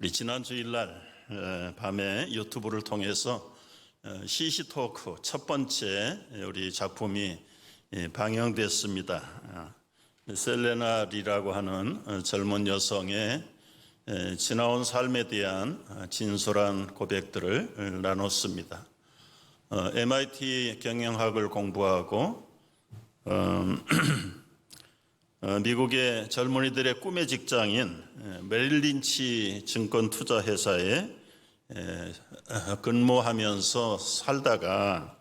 우리 지난 주일날 밤에 유튜브를 통해서 시시토크 첫 번째 우리 작품이 방영됐습니다. 셀레나 리라고 하는 젊은 여성의 지나온 삶에 대한 진솔한 고백들을 나눴습니다. MIT 경영학을 공부하고 미국의 젊은이들의 꿈의 직장인 메릴 린치 증권투자회사에 근무하면서 살다가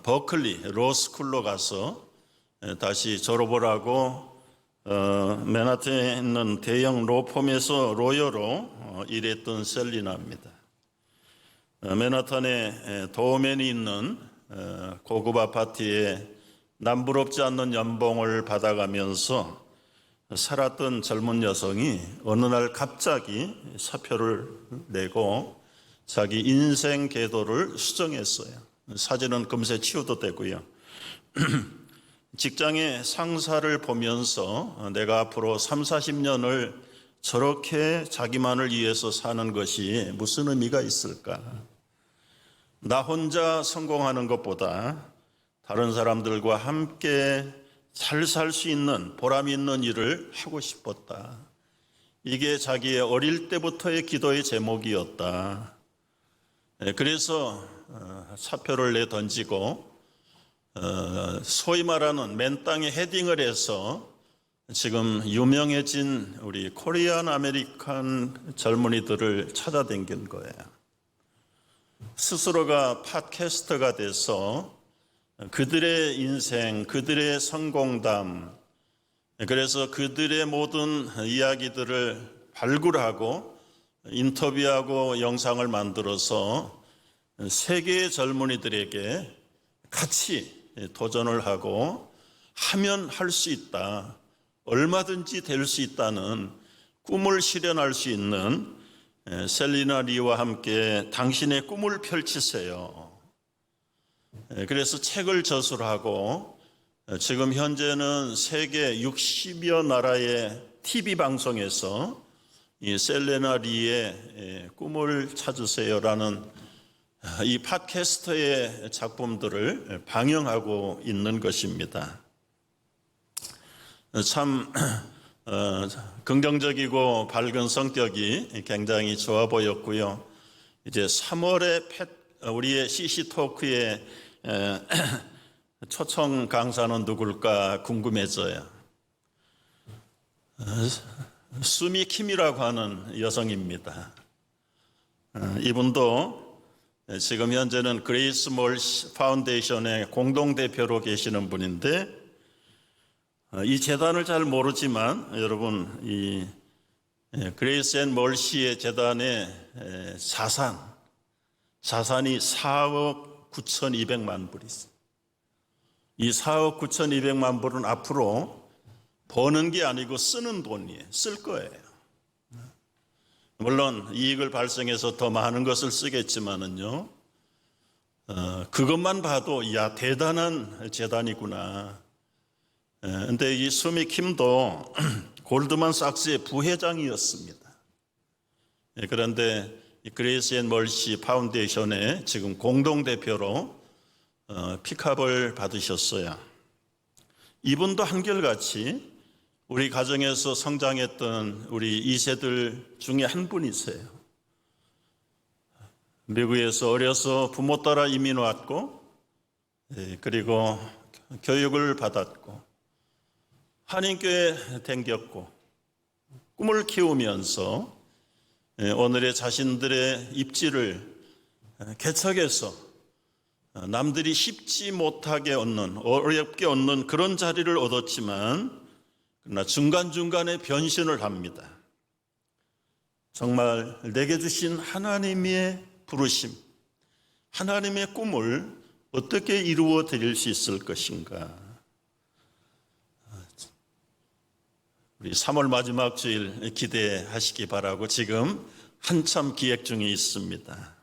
버클리 로스쿨로 가서 다시 졸업을 하고 맨하탄에 있는 대형 로펌에서 로여로 일했던 셀리나입니다. 맨하탄에 도어맨이 있는 고급 아파트에 남부럽지 않는 연봉을 받아가면서 살았던 젊은 여성이 어느 날 갑자기 사표를 내고 자기 인생 궤도를 수정했어요. 사진은 금세 치워도 되고요. 직장의 상사를 보면서 내가 앞으로 30-40년을 저렇게 자기만을 위해서 사는 것이 무슨 의미가 있을까? 나 혼자 성공하는 것보다 다른 사람들과 함께 잘 살 수 있는 보람 있는 일을 하고 싶었다. 이게 자기의 어릴 때부터의 기도의 제목이었다. 그래서 사표를 내던지고 소위 말하는 맨 땅에 헤딩을 해서 지금 유명해진 우리 코리안 아메리칸 젊은이들을 찾아다닌 거예요. 스스로가 팟캐스터가 돼서 그들의 인생, 그들의 성공담, 그래서 그들의 모든 이야기들을 발굴하고 인터뷰하고 영상을 만들어서 세계의 젊은이들에게 같이 도전을 하고 하면 할 수 있다, 얼마든지 될 수 있다는 꿈을 실현할 수 있는 셀리나 리와 함께 당신의 꿈을 펼치세요. 그래서 책을 저술하고 지금 현재는 세계 60여 나라의 TV 방송에서 이 셀레나 리의 꿈을 찾으세요라는 이 팟캐스트의 작품들을 방영하고 있는 것입니다. 참 긍정적이고 밝은 성격이 굉장히 좋아 보였고요. 이제 3월에 우리의 시시토크에 초청 강사는 누굴까 궁금해져요. 수미 킴이라고 하는 여성입니다. 이분도 지금 현재는 그레이스 몰 파운데이션의 공동대표로 계시는 분인데, 이 재단을 잘 모르지만 여러분, 이 그레이스 앤 몰시의 재단의 자산이 4억 9,200만 불이 있어요. 이 4억 9,200만 불은 앞으로 버는 게 아니고 쓰는 돈이에요. 쓸 거예요. 물론 이익을 발생해서 더 많은 것을 쓰겠지만은요, 그것만 봐도 야, 대단한 재단이구나. 근데 이 수미 킴도 골드만삭스의 부회장이었습니다. 그런데 그레이스 앤 멀시 파운데이션의 지금 공동대표로 픽업을 받으셨어요. 이분도 한결같이 우리 가정에서 성장했던 우리 2세들 중에 한 분이세요. 미국에서 어려서 부모 따라 이민 왔고, 그리고 교육을 받았고, 한인교회 댕겼고, 꿈을 키우면서 오늘의 자신들의 입지를 개척해서 남들이 쉽지 못하게 얻는, 어렵게 얻는 그런 자리를 얻었지만, 그러나 중간중간에 변신을 합니다. 정말 내게 주신 하나님의 부르심, 하나님의 꿈을 어떻게 이루어 드릴 수 있을 것인가. 우리 3월 마지막 주일 기대하시기 바라고 지금 한참 기획 중에 있습니다.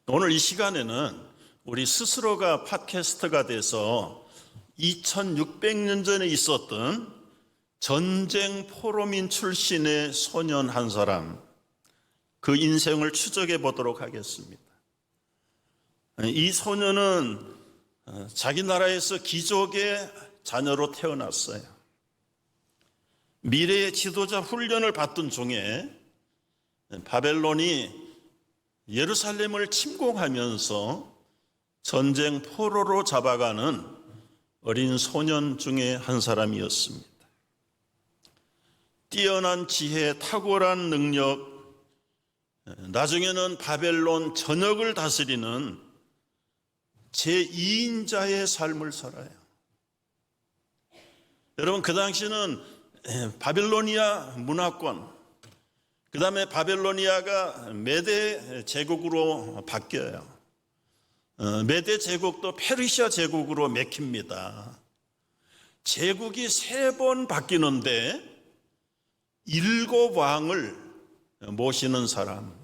오늘 이 시간에는 우리 스스로가 팟캐스트가 돼서 2600년 전에 있었던 전쟁 포로민 출신의 소년 한 사람, 그 인생을 추적해 보도록 하겠습니다. 이 소년은 자기 나라에서 귀족의 자녀로 태어났어요. 미래의 지도자 훈련을 받던 중에 바벨론이 예루살렘을 침공하면서 전쟁 포로로 잡아가는 어린 소년 중에 한 사람이었습니다. 뛰어난 지혜, 탁월한 능력, 나중에는 바벨론 전역을 다스리는 제2인자의 삶을 살아요. 여러분, 그 당시는 바빌로니아 문화권, 그 다음에 바빌로니아가 메대 제국으로 바뀌어요. 메대 제국도 페르시아 제국으로 맥힙니다. 제국이 3번 바뀌는데 7왕을 모시는 사람,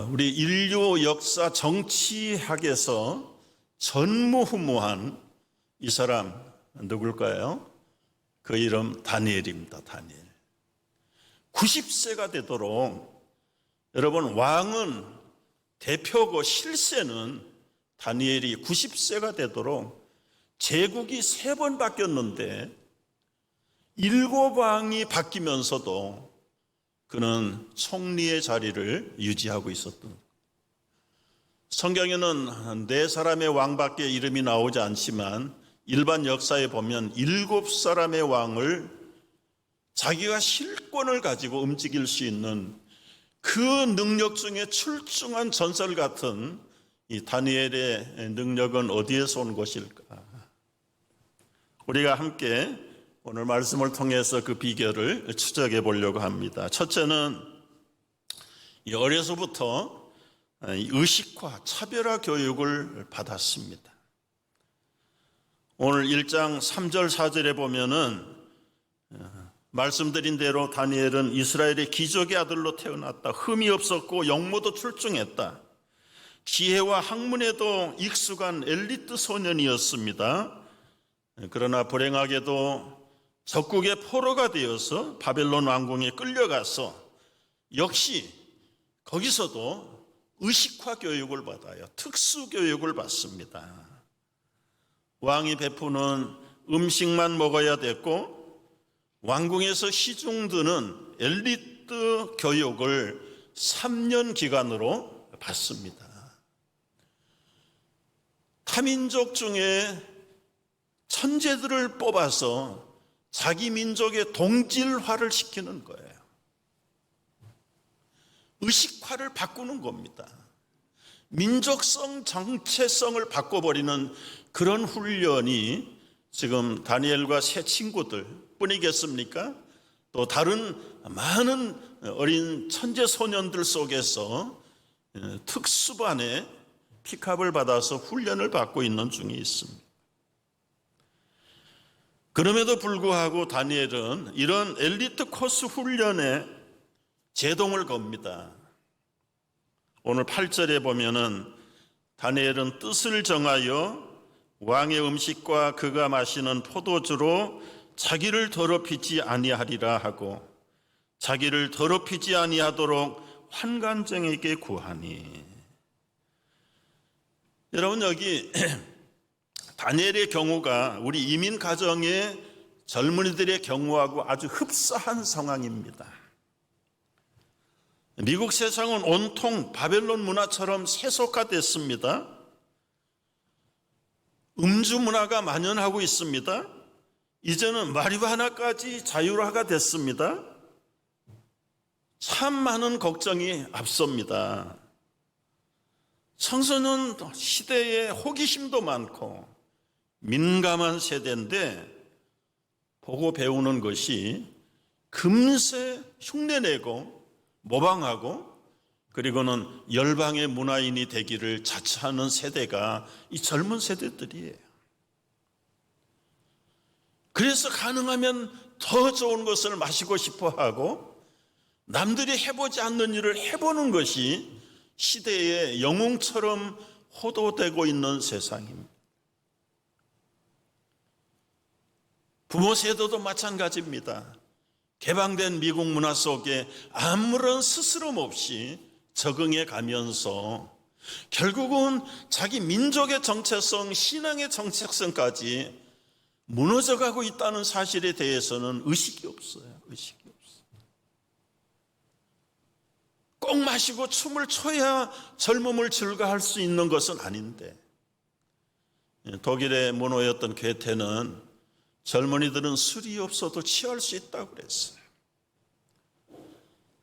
우리 인류 역사 정치학에서 전무후무한 이 사람 누굴까요? 그 이름 다니엘입니다. 다니엘. 90세가 되도록, 여러분, 왕은 대표고 실세는 다니엘이 90세가 되도록 제국이 3번 바뀌었는데 7왕이 바뀌면서도 그는 총리의 자리를 유지하고 있었던. 성경에는 4사람의 왕밖에 이름이 나오지 않지만 일반 역사에 보면 7사람의 왕을 자기가 실권을 가지고 움직일 수 있는 그 능력 중에 출중한 전설 같은 이 다니엘의 능력은 어디에서 온 것일까? 우리가 함께 오늘 말씀을 통해서 그 비결을 추적해 보려고 합니다. 첫째는 어려서부터 의식화, 차별화 교육을 받았습니다. 오늘 1장 3절 4절에 보면은 말씀드린 대로 다니엘은 이스라엘의 귀족의 아들로 태어났다. 흠이 없었고 영모도 출중했다. 지혜와 학문에도 익숙한 엘리트 소년이었습니다. 그러나 불행하게도 적국의 포로가 되어서 바벨론 왕궁에 끌려가서 역시 거기서도 의식화 교육을 받아요. 특수 교육을 받습니다. 왕이 베푸는 음식만 먹어야 됐고 왕궁에서 시중 드는 엘리트 교육을 3년 기간으로 받습니다. 타민족 중에 천재들을 뽑아서 자기 민족의 동질화를 시키는 거예요. 의식화를 바꾸는 겁니다. 민족성, 정체성을 바꿔버리는 그런 훈련이 지금 다니엘과 새 친구들 뿐이겠습니까? 또 다른 많은 어린 천재 소년들 속에서 특수반에 픽업을 받아서 훈련을 받고 있는 중에 있습니다. 그럼에도 불구하고 다니엘은 이런 엘리트 코스 훈련에 제동을 겁니다. 오늘 8절에 보면은 다니엘은 뜻을 정하여 왕의 음식과 그가 마시는 포도주로 자기를 더럽히지 아니하리라 하고 자기를 더럽히지 아니하도록 환관정에게 구하니. 여러분, 여기 다니엘의 경우가 우리 이민 가정의 젊은이들의 경우하고 아주 흡사한 상황입니다. 미국 세상은 온통 바벨론 문화처럼 세속화됐습니다. 음주 문화가 만연하고 있습니다. 이제는 마리화나까지 자율화가 됐습니다. 참 많은 걱정이 앞섭니다. 청소년 시대에 호기심도 많고 민감한 세대인데 보고 배우는 것이 금세 흉내내고 모방하고 그리고는 열방의 문화인이 되기를 자처하는 세대가 이 젊은 세대들이에요. 그래서 가능하면 더 좋은 것을 마시고 싶어 하고 남들이 해보지 않는 일을 해보는 것이 시대의 영웅처럼 호도되고 있는 세상입니다. 부모 세대도 마찬가지입니다. 개방된 미국 문화 속에 아무런 스스럼 없이 적응해 가면서 결국은 자기 민족의 정체성, 신앙의 정체성까지 무너져가고 있다는 사실에 대해서는 의식이 없어요. 의식이 없어요. 꼭 마시고 춤을 춰야 젊음을 즐거워할 수 있는 것은 아닌데, 독일의 문호였던 괴테는 젊은이들은 술이 없어도 취할 수 있다고 그랬어요.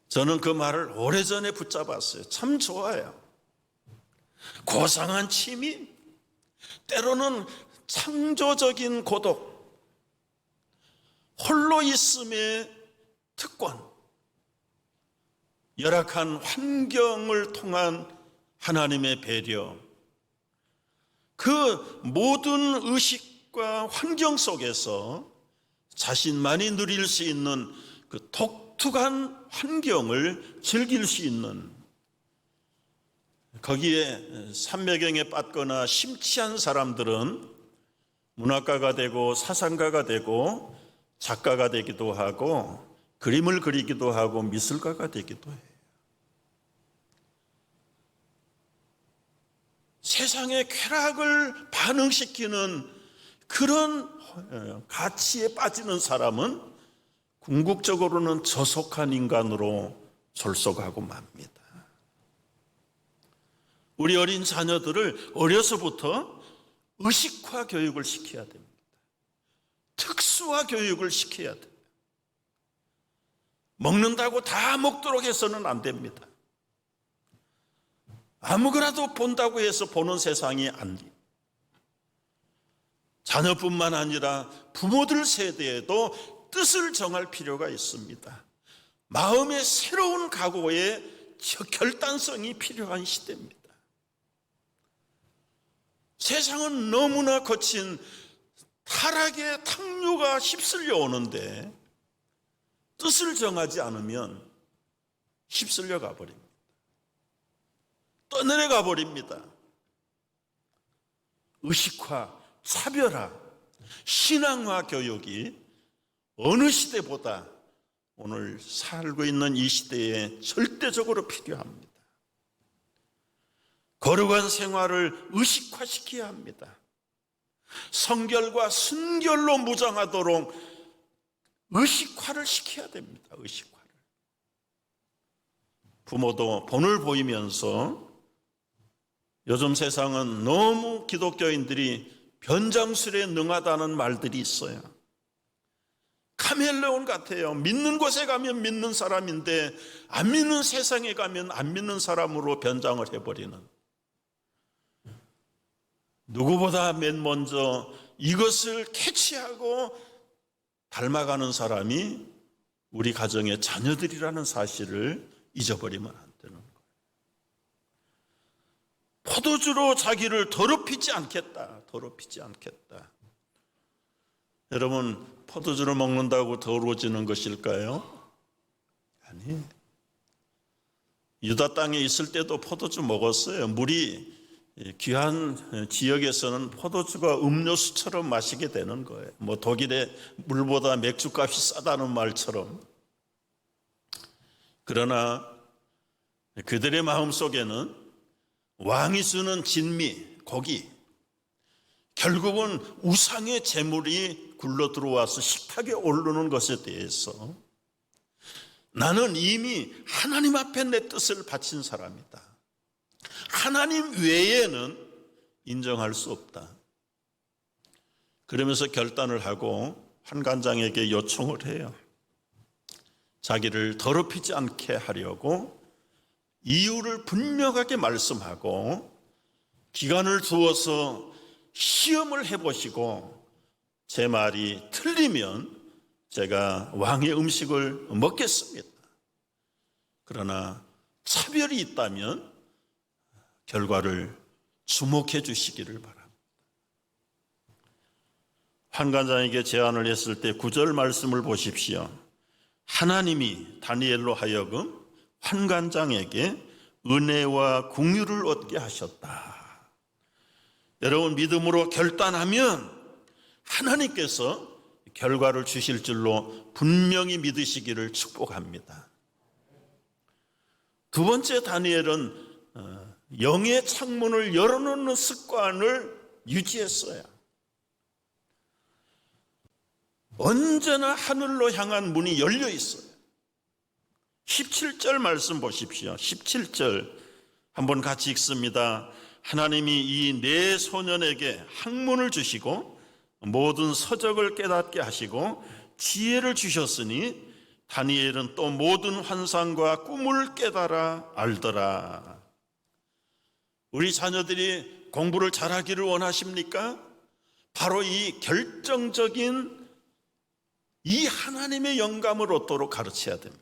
저는 그 말을 오래전에 붙잡았어요. 참 좋아요. 고상한 취미, 때로는 창조적인 고독, 홀로 있음의 특권, 열악한 환경을 통한 하나님의 배려, 그 모든 의식과 환경 속에서 자신만이 누릴 수 있는 그 독특한 환경을 즐길 수 있는, 거기에 삼매경에 빠거나 심취한 사람들은 문학가가 되고 사상가가 되고 작가가 되기도 하고 그림을 그리기도 하고 미술가가 되기도 해요. 세상의 쾌락을 반응시키는 그런 가치에 빠지는 사람은 궁극적으로는 저속한 인간으로 졸속하고 맙니다. 우리 어린 자녀들을 어려서부터 의식화 교육을 시켜야 됩니다. 특수화 교육을 시켜야 돼요. 먹는다고 다 먹도록 해서는 안 됩니다. 아무거나도 본다고 해서 보는 세상이 안 돼요. 자녀뿐만 아니라 부모들 세대에도 뜻을 정할 필요가 있습니다. 마음의 새로운 각오에 결단성이 필요한 시대입니다. 세상은 너무나 거친 타락의 탕류가 휩쓸려 오는데 뜻을 정하지 않으면 휩쓸려 가버립니다. 떠내려가 버립니다. 의식화, 차별화, 신앙화 교육이 어느 시대보다 오늘 살고 있는 이 시대에 절대적으로 필요합니다. 거룩한 생활을 의식화시켜야 합니다. 성결과 순결로 무장하도록 의식화를 시켜야 됩니다. 의식화를. 부모도 본을 보이면서 요즘 세상은 너무 기독교인들이 변장술에 능하다는 말들이 있어요. 카멜레온 같아요. 믿는 곳에 가면 믿는 사람인데 안 믿는 세상에 가면 안 믿는 사람으로 변장을 해버리는, 누구보다 맨 먼저 이것을 캐치하고 닮아가는 사람이 우리 가정의 자녀들이라는 사실을 잊어버리면 안 되는 거예요. 포도주로 자기를 더럽히지 않겠다. 더럽히지 않겠다. 여러분, 포도주를 먹는다고 더러워지는 것일까요? 아니에요. 유다 땅에 있을 때도 포도주 먹었어요. 물이 귀한 지역에서는 포도주가 음료수처럼 마시게 되는 거예요. 뭐 독일의 물보다 맥주값이 싸다는 말처럼. 그러나 그들의 마음속에는 왕이 주는 진미, 고기, 결국은 우상의 재물이 굴러 들어와서 식탁에 오르는 것에 대해서 나는 이미 하나님 앞에 내 뜻을 바친 사람이다. 하나님 외에는 인정할 수 없다. 그러면서 결단을 하고 환관장에게 요청을 해요. 자기를 더럽히지 않게 하려고 이유를 분명하게 말씀하고 기간을 두어서 시험을 해보시고 제 말이 틀리면 제가 왕의 음식을 먹겠습니다. 그러나 차별이 있다면 결과를 주목해 주시기를 바랍니다. 환관장에게 제안을 했을 때 9절 말씀을 보십시오. 하나님이 다니엘로 하여금 환관장에게 은혜와 긍휼을 얻게 하셨다. 여러분, 믿음으로 결단하면 하나님께서 결과를 주실 줄로 분명히 믿으시기를 축복합니다. 두 번째, 다니엘은 영의 창문을 열어놓는 습관을 유지했어요. 언제나 하늘로 향한 문이 열려 있어요. 17절 말씀 보십시오. 17절 한번 같이 읽습니다. 하나님이 이 네 소년에게 학문을 주시고 모든 서적을 깨닫게 하시고 지혜를 주셨으니 다니엘은 또 모든 환상과 꿈을 깨달아 알더라. 우리 자녀들이 공부를 잘하기를 원하십니까? 바로 이 결정적인 이 하나님의 영감을 얻도록 가르쳐야 됩니다.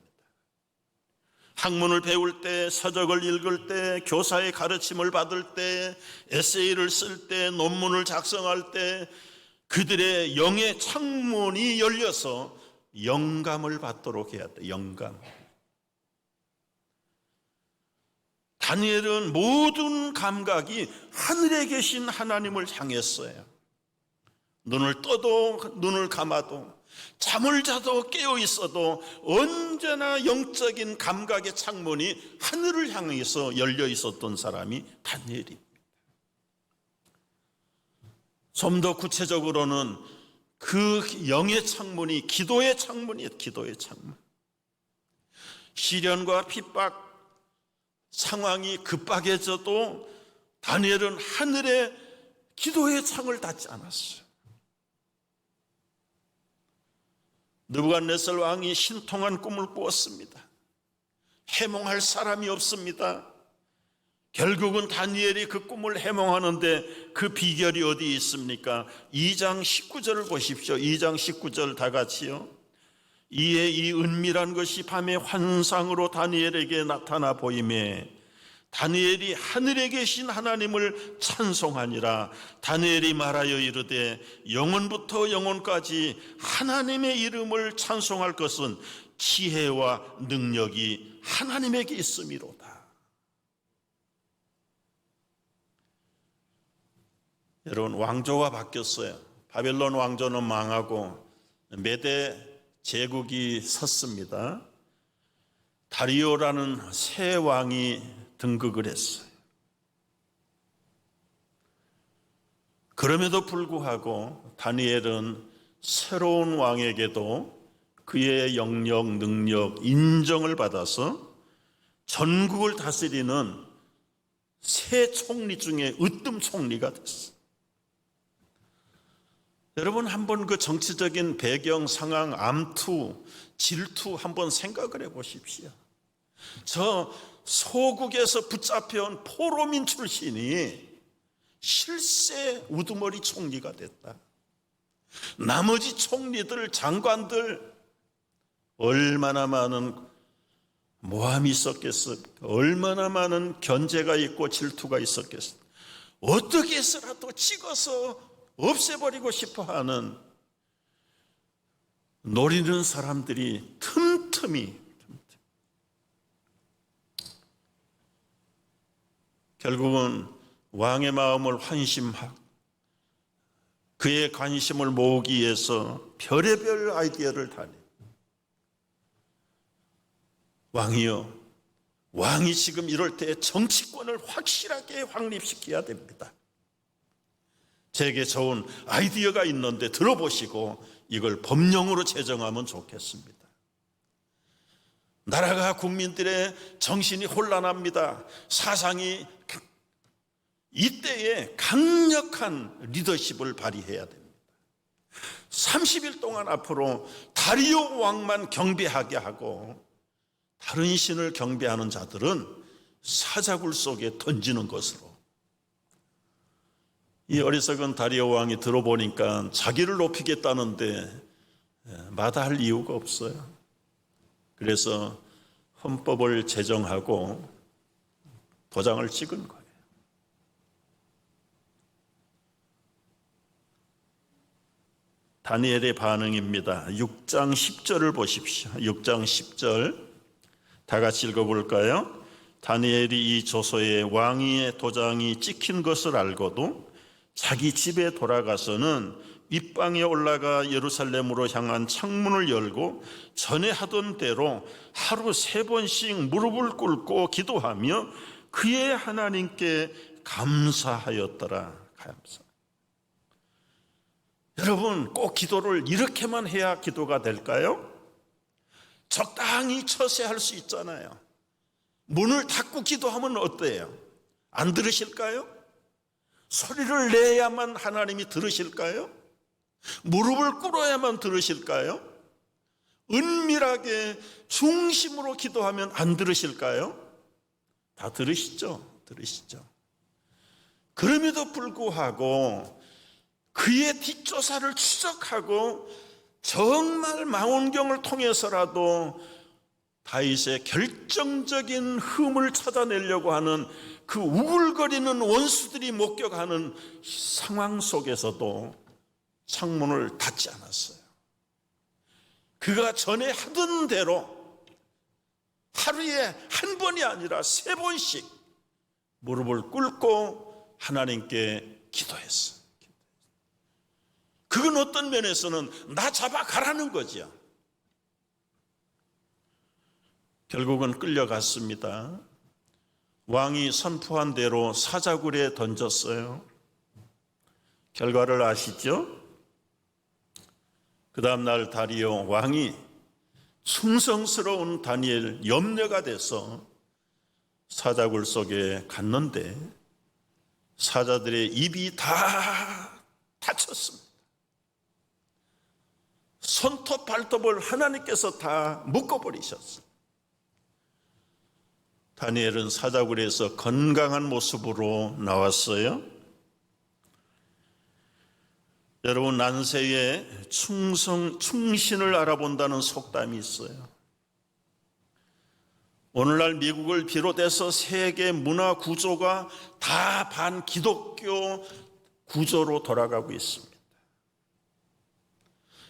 학문을 배울 때, 서적을 읽을 때, 교사의 가르침을 받을 때, 에세이를 쓸 때, 논문을 작성할 때 그들의 영의 창문이 열려서 영감을 받도록 해야 돼. 영감. 다니엘은 모든 감각이 하늘에 계신 하나님을 향했어요. 눈을 떠도 눈을 감아도 잠을 자도 깨어 있어도 언제나 영적인 감각의 창문이 하늘을 향해서 열려 있었던 사람이 다니엘입니다. 좀 더 구체적으로는 그 영의 창문이 기도의 창문이에요. 기도의 창문. 시련과 핍박 상황이 급박해져도 다니엘은 하늘에 기도의 창을 닫지 않았어요. 느부갓네살 왕이 신통한 꿈을 꾸었습니다. 해몽할 사람이 없습니다. 결국은 다니엘이 그 꿈을 해몽하는데 그 비결이 어디 있습니까? 2장 19절을 보십시오. 2장 19절 다 같이요. 이에 이 은밀한 것이 밤의 환상으로 다니엘에게 나타나 보이매 다니엘이 하늘에 계신 하나님을 찬송하니라. 다니엘이 말하여 이르되 영원부터 영원까지 하나님의 이름을 찬송할 것은 지혜와 능력이 하나님에게 있음이로다. 여러분, 왕조가 바뀌었어요. 바벨론 왕조는 망하고 메대 제국이 섰습니다. 다리오라는 새 왕이 등극을 했어요. 그럼에도 불구하고 다니엘은 새로운 왕에게도 그의 영역, 능력, 인정을 받아서 전국을 다스리는 새 총리 중에 으뜸 총리가 됐어요. 여러분, 한번 그 정치적인 배경, 상황, 암투, 질투 한번 생각을 해보십시오. 저 소국에서 붙잡혀온 포로민 출신이 실세 우두머리 총리가 됐다. 나머지 총리들, 장관들 얼마나 많은 모함이 있었겠습니까? 얼마나 많은 견제가 있고 질투가 있었겠습니까? 어떻게 해서라도 찍어서 없애버리고 싶어하는 노리는 사람들이 틈틈이 결국은 왕의 마음을 환심하고 그의 관심을 모으기 위해서 별의별 아이디어를 다내. 왕이요, 왕이 지금 이럴 때 정치권을 확실하게 확립시켜야 됩니다. 제게 좋은 아이디어가 있는데 들어보시고 이걸 법령으로 제정하면 좋겠습니다. 나라가 국민들의 정신이 혼란합니다. 사상이 이때에 강력한 리더십을 발휘해야 됩니다. 30일 동안 앞으로 다리오 왕만 경배하게 하고 다른 신을 경배하는 자들은 사자굴 속에 던지는 것으로. 이 어리석은 다리오 왕이 들어보니까 자기를 높이겠다는데 마다할 이유가 없어요. 그래서 헌법을 제정하고 도장을 찍은 거예요. 다니엘의 반응입니다. 6장 10절을 보십시오. 6장 10절 다 같이 읽어볼까요? 다니엘이 이 조서에 왕위의 도장이 찍힌 것을 알고도 자기 집에 돌아가서는 윗방에 올라가 예루살렘으로 향한 창문을 열고 전에 하던 대로 하루 3번씩 무릎을 꿇고 기도하며 그의 하나님께 감사하였더라. 감사. 여러분, 꼭 기도를 이렇게만 해야 기도가 될까요? 적당히 처세할 수 있잖아요. 문을 닫고 기도하면 어때요? 안 들으실까요? 소리를 내야만 하나님이 들으실까요? 무릎을 꿇어야만 들으실까요? 은밀하게 중심으로 기도하면 안 들으실까요? 다 들으시죠? 들으시죠? 그럼에도 불구하고 그의 뒷조사를 추적하고 정말 망원경을 통해서라도 다윗의 결정적인 흠을 찾아내려고 하는 그 우글거리는 원수들이 목격하는 상황 속에서도 창문을 닫지 않았어요. 그가 전에 하던 대로 하루에 한 번이 아니라 3번씩 무릎을 꿇고 하나님께 기도했어요. 그건 어떤 면에서는 나 잡아가라는 거죠. 결국은 끌려갔습니다. 왕이 선포한 대로 사자굴에 던졌어요. 결과를 아시죠? 그 다음날 다리오 왕이 충성스러운 다니엘 염려가 돼서 사자굴 속에 갔는데 사자들의 입이 다 닫혔습니다. 손톱 발톱을 하나님께서 다 묶어버리셨어요. 다니엘은 사자굴에서 건강한 모습으로 나왔어요. 여러분, 난세에 충신을 알아본다는 속담이 있어요. 오늘날 미국을 비롯해서 세계 문화 구조가 다 반기독교 구조로 돌아가고 있습니다.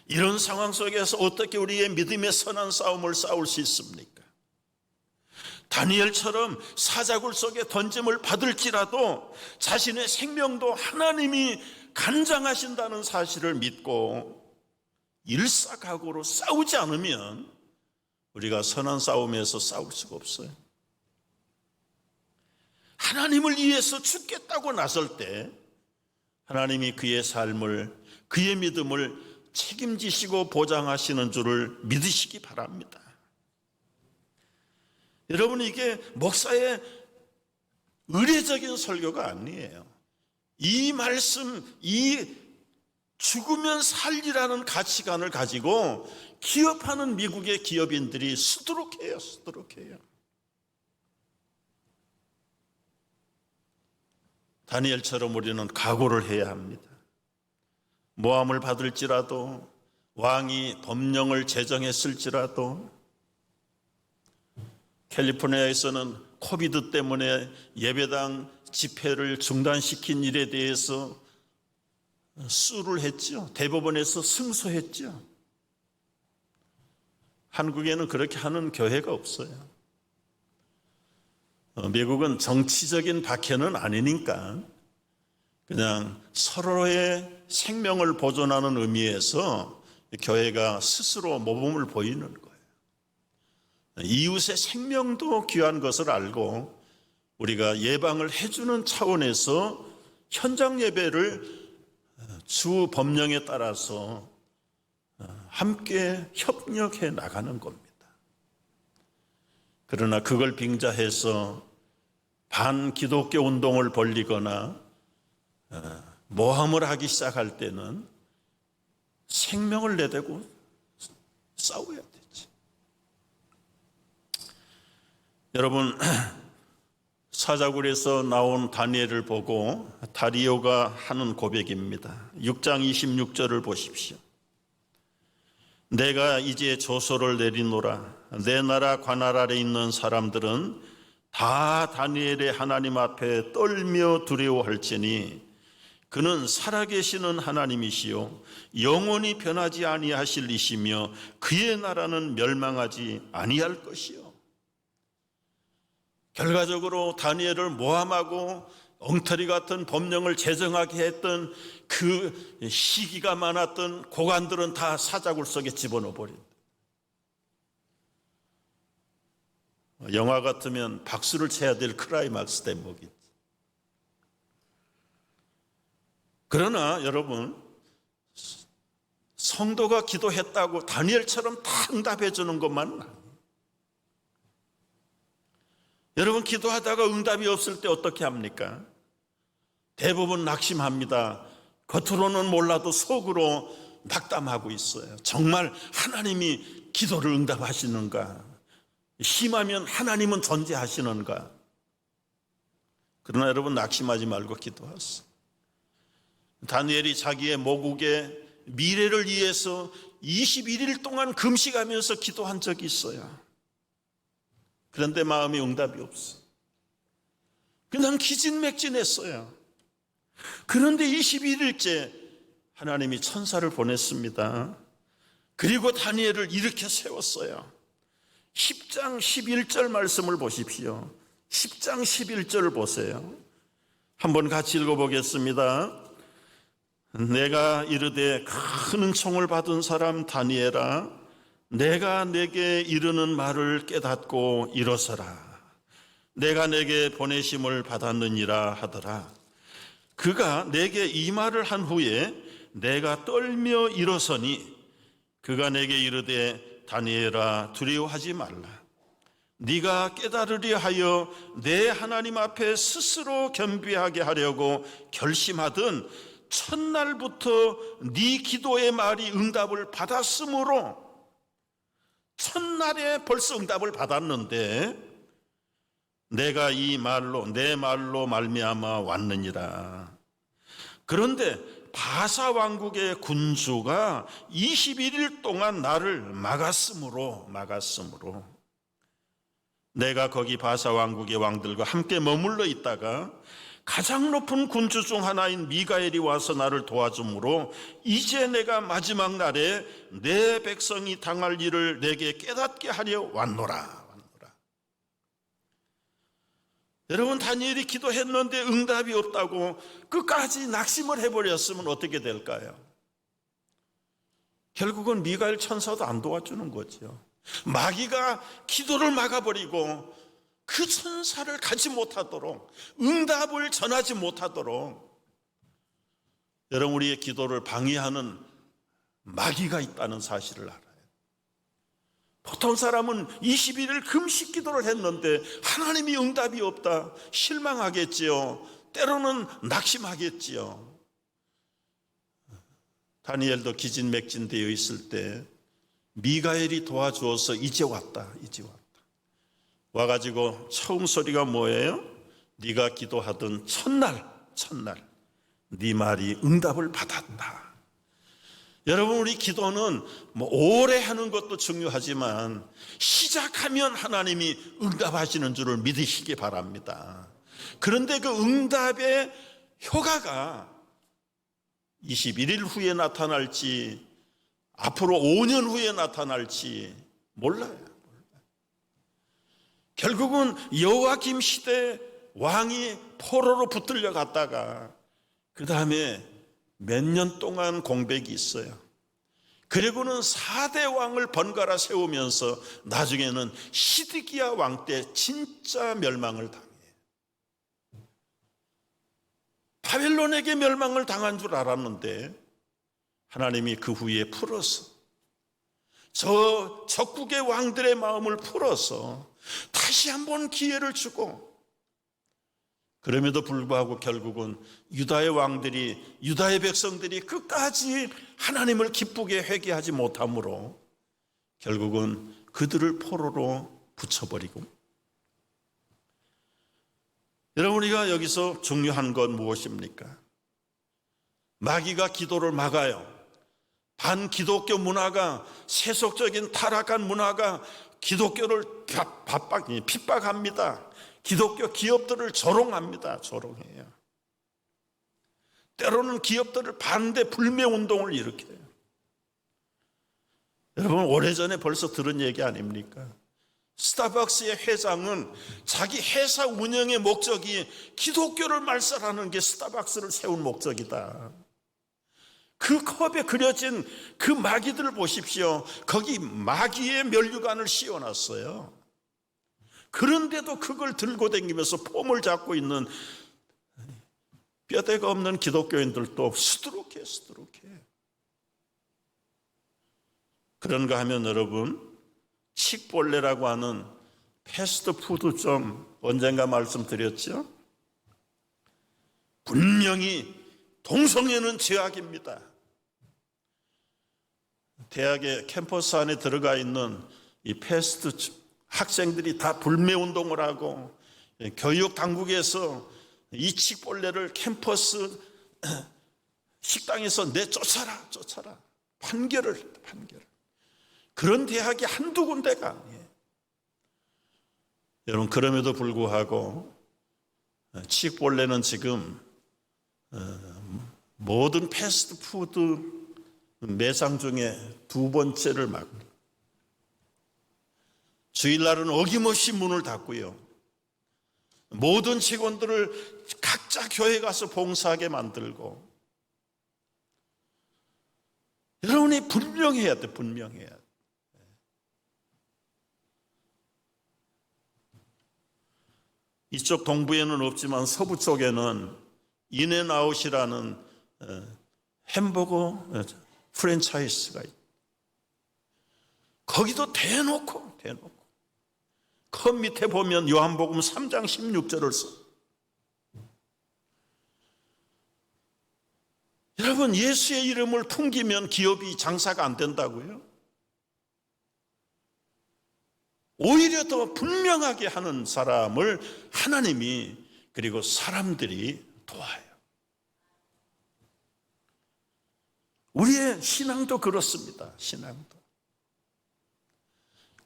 이런 상황 속에서 어떻게 우리의 믿음의 선한 싸움을 싸울 수 있습니까? 다니엘처럼 사자굴 속에 던짐을 받을지라도 자신의 생명도 하나님이 간장하신다는 사실을 믿고 일사각오로 싸우지 않으면 우리가 선한 싸움에서 싸울 수가 없어요. 하나님을 위해서 죽겠다고 나설 때 하나님이 그의 삶을, 그의 믿음을 책임지시고 보장하시는 줄을 믿으시기 바랍니다. 여러분, 이게 목사의 의례적인 설교가 아니에요. 이 말씀, 이 죽으면 살리라는 가치관을 가지고 기업하는 미국의 기업인들이 수두룩해요. 다니엘처럼 우리는 각오를 해야 합니다. 모함을 받을지라도, 왕이 법령을 제정했을지라도, 캘리포니아에서는 코비드 때문에 예배당 집회를 중단시킨 일에 대해서 수를 했죠. 대법원에서 승소했죠. 한국에는 그렇게 하는 교회가 없어요. 미국은 정치적인 박해는 아니니까 그냥 서로의 생명을 보존하는 의미에서 교회가 스스로 모범을 보이는 거예요. 이웃의 생명도 귀한 것을 알고 우리가 예방을 해주는 차원에서 현장 예배를 주 법령에 따라서 함께 협력해 나가는 겁니다. 그러나 그걸 빙자해서 반기독교 운동을 벌리거나 모함을 하기 시작할 때는 생명을 내대고 싸워야 되지. 여러분, 사자굴에서 나온 다니엘을 보고 다리오가 하는 고백입니다. 6장 26절을 보십시오. 내가 이제 조소를 내리노라. 내 나라 관할 아래 있는 사람들은 다 다니엘의 하나님 앞에 떨며 두려워할지니 그는 살아계시는 하나님이시요 영원히 변하지 아니하실 이시며 그의 나라는 멸망하지 아니할 것이요. 결과적으로 다니엘을 모함하고 엉터리 같은 법령을 제정하게 했던 그 시기가 많았던 고관들은 다 사자굴 속에 집어넣어 버린다. 영화 같으면 박수를 쳐야 될 클라이막스 대목이지. 그러나 여러분, 성도가 기도했다고 다니엘처럼 다 응답해 주는 것만은 아니에요. 여러분, 기도하다가 응답이 없을 때 어떻게 합니까? 대부분 낙심합니다. 겉으로는 몰라도 속으로 낙담하고 있어요. 정말 하나님이 기도를 응답하시는가? 심하면 하나님은 존재하시는가? 그러나 여러분, 낙심하지 말고 기도하세요. 다니엘이 자기의 모국의 미래를 위해서 21일 동안 금식하면서 기도한 적이 있어요. 그런데 마음이 응답이 없어. 그냥 기진맥진했어요. 그런데 21일째 하나님이 천사를 보냈습니다. 그리고 다니엘을 일으켜 세웠어요. 10장 11절 말씀을 보십시오. 10장 11절 보세요. 한번 같이 읽어보겠습니다. 내가 이르되 큰 은총을 받은 사람 다니엘아, 내가 내게 이르는 말을 깨닫고 일어서라. 내가 내게 보내심을 받았느니라 하더라. 그가 내게 이 말을 한 후에 내가 떨며 일어서니 그가 내게 이르되 다니엘아, 두려워하지 말라. 네가 깨달으려 하여 내 하나님 앞에 스스로 겸비하게 하려고 결심하던 첫날부터 네 기도의 말이 응답을 받았으므로, 첫날에 벌써 응답을 받았는데 내가 이 말로, 내 말로 말미암아 왔느니라. 그런데 바사 왕국의 군주가 21일 동안 나를 막았으므로 내가 거기 바사 왕국의 왕들과 함께 머물러 있다가 가장 높은 군주 중 하나인 미가엘이 와서 나를 도와주므로 이제 내가 마지막 날에 내 백성이 당할 일을 내게 깨닫게 하려 왔노라. 여러분, 다니엘이 기도했는데 응답이 없다고 끝까지 낙심을 해버렸으면 어떻게 될까요? 결국은 미가엘 천사도 안 도와주는 거죠. 마귀가 기도를 막아버리고 그 천사를 가지 못하도록, 응답을 전하지 못하도록, 여러분, 우리의 기도를 방해하는 마귀가 있다는 사실을 알아요. 보통 사람은 21일 금식 기도를 했는데 하나님이 응답이 없다, 실망하겠지요. 때로는 낙심하겠지요. 다니엘도 기진맥진되어 있을 때 미가엘이 도와주어서 이제 왔다. 와가지고 처음 소리가 뭐예요? 네가 기도하던 첫날 네 말이 응답을 받았다. 여러분, 우리 기도는 오래 하는 것도 중요하지만 시작하면 하나님이 응답하시는 줄을 믿으시기 바랍니다. 그런데 그 응답의 효과가 21일 후에 나타날지 앞으로 5년 후에 나타날지 몰라요. 결국은 여호야김 시대 왕이 포로로 붙들려 갔다가 그 다음에 몇 년 동안 공백이 있어요. 그리고는 4대 왕을 번갈아 세우면서 나중에는 시드기야 왕 때 진짜 멸망을 당해요. 바벨론에게 멸망을 당한 줄 알았는데 하나님이 그 후에 풀어서, 저 적국의 왕들의 마음을 풀어서 다시 한번 기회를 주고, 그럼에도 불구하고 결국은 유다의 왕들이, 유다의 백성들이 끝까지 하나님을 기쁘게 회개하지 못함으로 결국은 그들을 포로로 붙여버리고. 여러분, 우리가 여기서 중요한 건 무엇입니까? 마귀가 기도를 막아요. 반기독교 문화가, 세속적인 타락한 문화가 기독교를 핍박합니다. 기독교 기업들을 조롱합니다. 조롱해요. 때로는 기업들을 반대 불매 운동을 일으켜요. 여러분, 오래전에 벌써 들은 얘기 아닙니까? 스타벅스의 회장은 자기 회사 운영의 목적이 기독교를 말살하는 게 스타벅스를 세운 목적이다. 그 컵에 그려진 그 마귀들을 보십시오. 거기 마귀의 면류관을 씌워놨어요. 그런데도 그걸 들고 다니면서 폼을 잡고 있는 뼈대가 없는 기독교인들도 수두룩해. 그런가 하면 여러분, 칙볼레라고 하는 패스트푸드점 언젠가 말씀드렸죠? 분명히 동성애는 죄악입니다. 대학의 캠퍼스 안에 들어가 있는 이 패스트 학생들이 다 불매운동을 하고 교육 당국에서 이 칙볼레를 캠퍼스 식당에서 내쫓아라 판결을. 그런 대학이 한두 군데가 아니에요. 여러분, 그럼에도 불구하고 칙볼레는 지금 모든 패스트푸드 매장 중에 두 번째를 맡고, 주일날은 어김없이 문을 닫고요, 모든 직원들을 각자 교회 가서 봉사하게 만들고. 여러분이 분명해야 돼. 이쪽 동부에는 없지만 서부 쪽에는 인앤아웃이라는 햄버거 프랜차이즈가 있어요. 거기도 대놓고 컵 밑에 보면 요한복음 3장 16절을 써. 여러분, 예수의 이름을 풍기면 기업이 장사가 안 된다고요? 오히려 더 분명하게 하는 사람을 하나님이, 그리고 사람들이 도와요. 우리의 신앙도 그렇습니다. 신앙도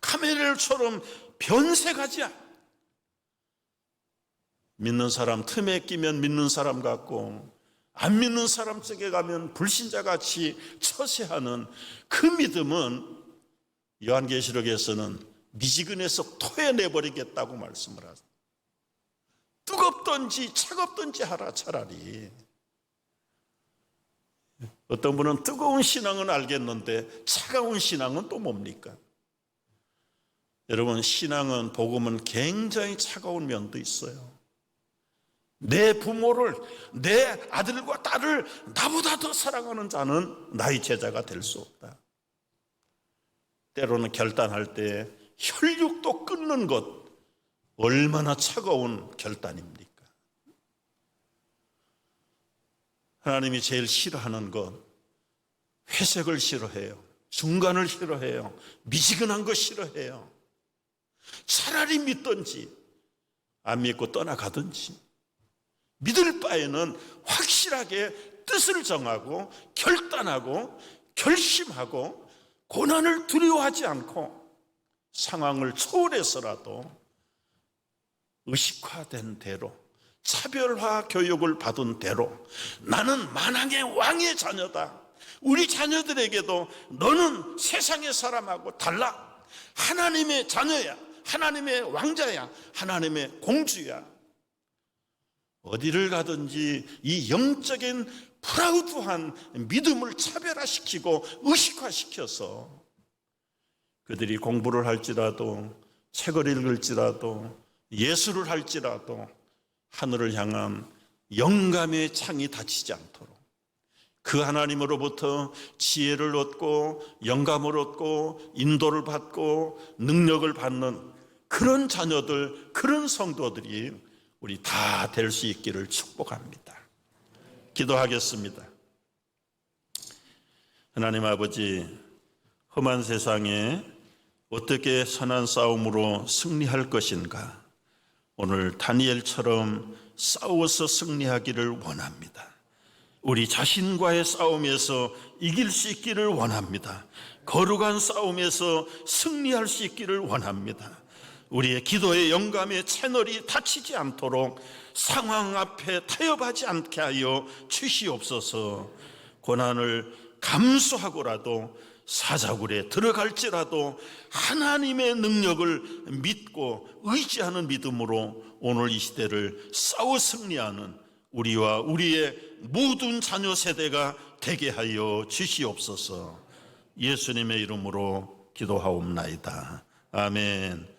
카멜처럼 변색하지 않아. 믿는 사람 틈에 끼면 믿는 사람 같고, 안 믿는 사람 쪽에 가면 불신자같이 처세하는 그 믿음은 요한계시록에서는 미지근해서 토해내버리겠다고 말씀을 하세요. 뜨겁든지 차갑든지 하라. 차라리 어떤 분은 뜨거운 신앙은 알겠는데 차가운 신앙은 또 뭡니까? 여러분, 신앙은, 복음은 굉장히 차가운 면도 있어요. 내 부모를, 내 아들과 딸을 나보다 더 사랑하는 자는 나의 제자가 될 수 없다. 때로는 결단할 때 혈육도 끊는 것, 얼마나 차가운 결단입니까? 하나님이 제일 싫어하는 것, 회색을 싫어해요. 중간을 싫어해요. 미지근한 거 싫어해요. 차라리 믿든지 안 믿고 떠나가든지, 믿을 바에는 확실하게 뜻을 정하고 결단하고 결심하고 고난을 두려워하지 않고 상황을 초월해서라도 의식화된 대로, 차별화 교육을 받은 대로, 나는 만왕의 왕의 자녀다, 우리 자녀들에게도 너는 세상의 사람하고 달라, 하나님의 자녀야, 하나님의 왕자야, 하나님의 공주야. 어디를 가든지 이 영적인 프라우드한 믿음을 차별화시키고 의식화시켜서 그들이 공부를 할지라도, 책을 읽을지라도, 예술을 할지라도 하늘을 향한 영감의 창이 닫히지 않도록, 그 하나님으로부터 지혜를 얻고 영감을 얻고 인도를 받고 능력을 받는 그런 자녀들, 그런 성도들이 우리 다 될 수 있기를 축복합니다. 기도하겠습니다. 하나님 아버지, 험한 세상에 어떻게 선한 싸움으로 승리할 것인가, 오늘 다니엘처럼 싸워서 승리하기를 원합니다. 우리 자신과의 싸움에서 이길 수 있기를 원합니다. 거룩한 싸움에서 승리할 수 있기를 원합니다. 우리의 기도의 영감의 채널이 닫히지 않도록 상황 앞에 타협하지 않게 하여 주시옵소서. 고난을 감수하고라도 사자굴에 들어갈지라도 하나님의 능력을 믿고 의지하는 믿음으로 오늘 이 시대를 싸워 승리하는 우리와 우리의 모든 자녀 세대가 되게 하여 주시옵소서. 예수님의 이름으로 기도하옵나이다. 아멘.